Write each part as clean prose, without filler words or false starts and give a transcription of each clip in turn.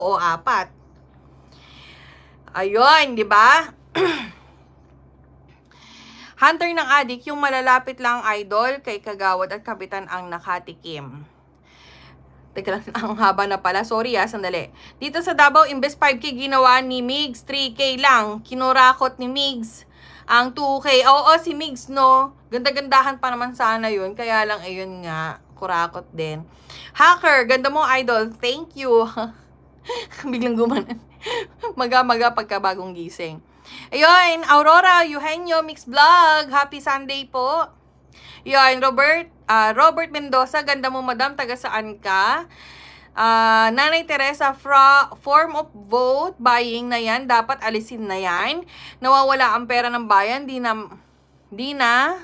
o 4. Ayun, di ba? Hunter ng adik, yung malalapit lang idol kay Kagawad at Kapitan ang nakatikim. Teka lang, ang haba na pala. Sorry sandali. Dito sa Davao, imbes 5K ginawa ni Migs, 3K lang. Kinurakot ni Migs ang 2K. Oo, si Migs, no? Ganda-gandahan pa naman sana yun. Kaya lang, ayun nga, kurakot din. Hacker, ganda mo, idol. Thank you. Biglang gumanan. Maga-maga pagkabagong gising. Ayun, Aurora, Eugenio, Mix Vlog. Happy Sunday po. Yun, Robert Mendoza, ganda mo madam, taga saan ka? Nanay Teresa, form of vote buying na yan, dapat alisin na yan. Nawawala ang pera ng bayan, di na,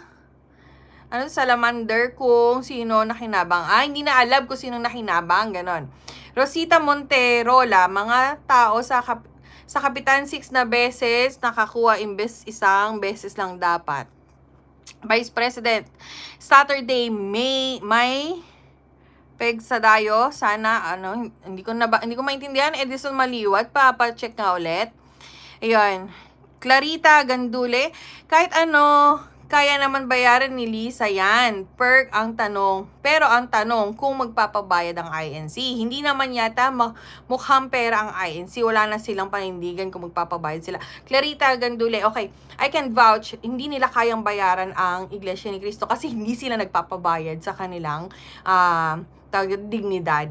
salamander kung sino nakinabang. Hindi na alam kung sino nakinabang, ganon. Rosita Monterola, mga tao sa Kapitan 6 na beses, nakakuha imbes isang beses lang dapat. Vice President, Saturday, May Peg Sadayo, sana, hindi ko maintindihan, Edison Maliwat, papacheck nga ulit. Ayun, Clarita Gandule, kahit kaya naman bayaran ni Lisa yan. Perk ang tanong. Pero ang tanong, kung magpapabayad ang INC. Hindi naman yata mukhang pera ang INC. Wala na silang panindigan kung magpapabayad sila. Clarita Gandule, okay, I can vouch, hindi nila kayang bayaran ang Iglesia ni Cristo kasi hindi sila nagpapabayad sa kanilang dignidad.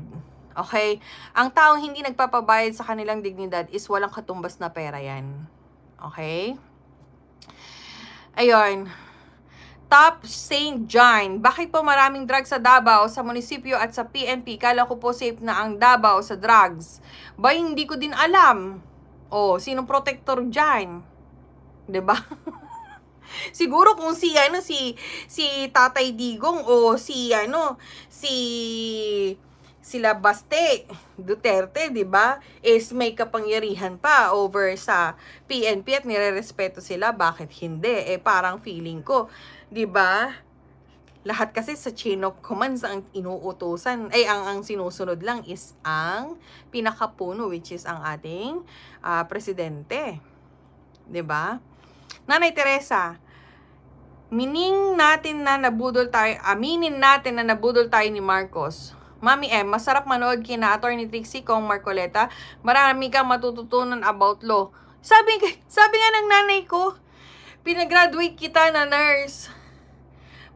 Okay? Ang taong hindi nagpapabayad sa kanilang dignidad is walang katumbas na pera yan. Okay? Ayun. Top St. John. Bakit po maraming drugs sa Davao, sa munisipyo at sa PNP? Kala ko po safe na ang Davao sa drugs. Ba, hindi ko din alam. Sinong protector dyan? 'Di ba? Siguro kung si Tatay Digong o sila Baste Duterte, 'di ba? Is may kapangyarihan pa over sa PNP at nirerespeto sila, bakit hindi? Parang feeling ko, 'di ba? Lahat kasi sa chain of commands ang inuutusan, ang sinusunod lang is ang pinakapuno, which is ang ating presidente. 'Di ba? Nanay Teresa, aminin natin na nabudol tayo ni Marcos. Mami masarap manood kina Attorney Trixie Kong Marcoleta. Marami kang matututunan about law. Sabi nga ng nanay ko, pinagraduate kita na nurse.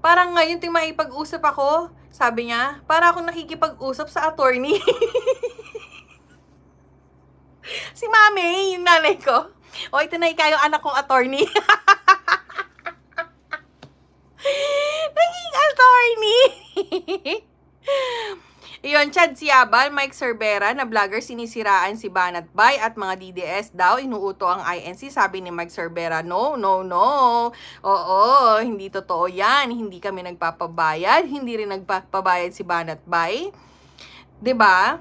Parang ngayon maipag-usap ako, sabi niya, para akong nakikipag-usap sa attorney. Si Mami, yung nanay ko. Ito na yung anak kong attorney. Naging attorney. Iyon, Chad Siabal, Mike Cervera, na vlogger, sinisiraan si Banat Bay at mga DDS daw, inuuto ang INC. Sabi ni Mike Cervera, no. Oo, hindi totoo yan. Hindi kami nagpapabayad. Hindi rin nagpapabayad si Banat Bay. 'Di ba?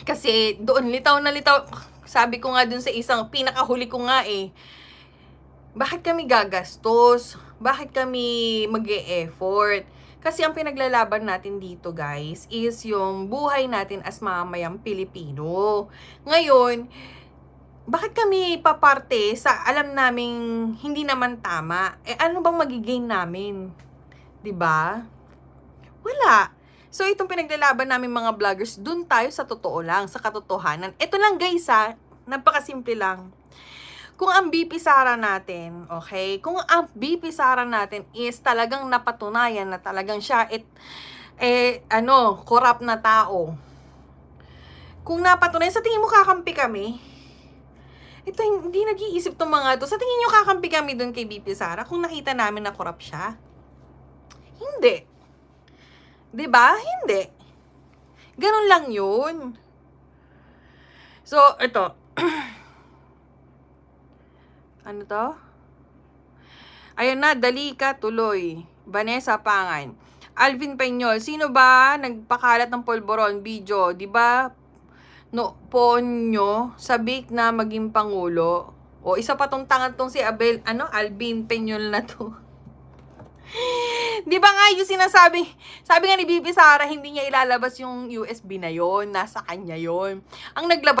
Kasi doon, litaw na litaw. Sabi ko nga dun sa isang pinakahuli ko nga bakit kami gagastos? Bakit kami mag-e-effort? Kasi ang pinaglalaban natin dito, guys, is yung buhay natin as mamamayang Pilipino. Ngayon, bakit kami paparte sa alam naming hindi naman tama? Ano bang magigain namin? 'Di ba? Wala. So, itong pinaglalaban namin mga vloggers, dun tayo sa totoo lang, sa katotohanan. Ito lang, guys, napakasimple lang. Kung ang BP Sara natin, okay? Kung ang BP Sara natin is talagang napatunayan na talagang siya corrupt na tao. Kung napatunayan, sa tingin mo kakampi kami? Ito, hindi nag-iisip tong mga to. Sa tingin nyo kakampi kami dun kay BP Sara kung nakita namin na corrupt siya? Hindi. 'Di ba? Hindi. Ganun lang 'yun. So, ito. Ano to? Ayun na, dali ka, tuloy. Vanessa Pangan. Alvin Peñol, sino ba nagpakalat ng polvoron video? 'Di ba? Ponyo, sabik na maging pangulo. Isa pa tong tangan tong si Alvin Peñol na to. Di ba nga yung sinasabi, sabi nga ni Bibi Sara, hindi niya ilalabas yung USB na yon, nasa kanya yon. Ang naglabas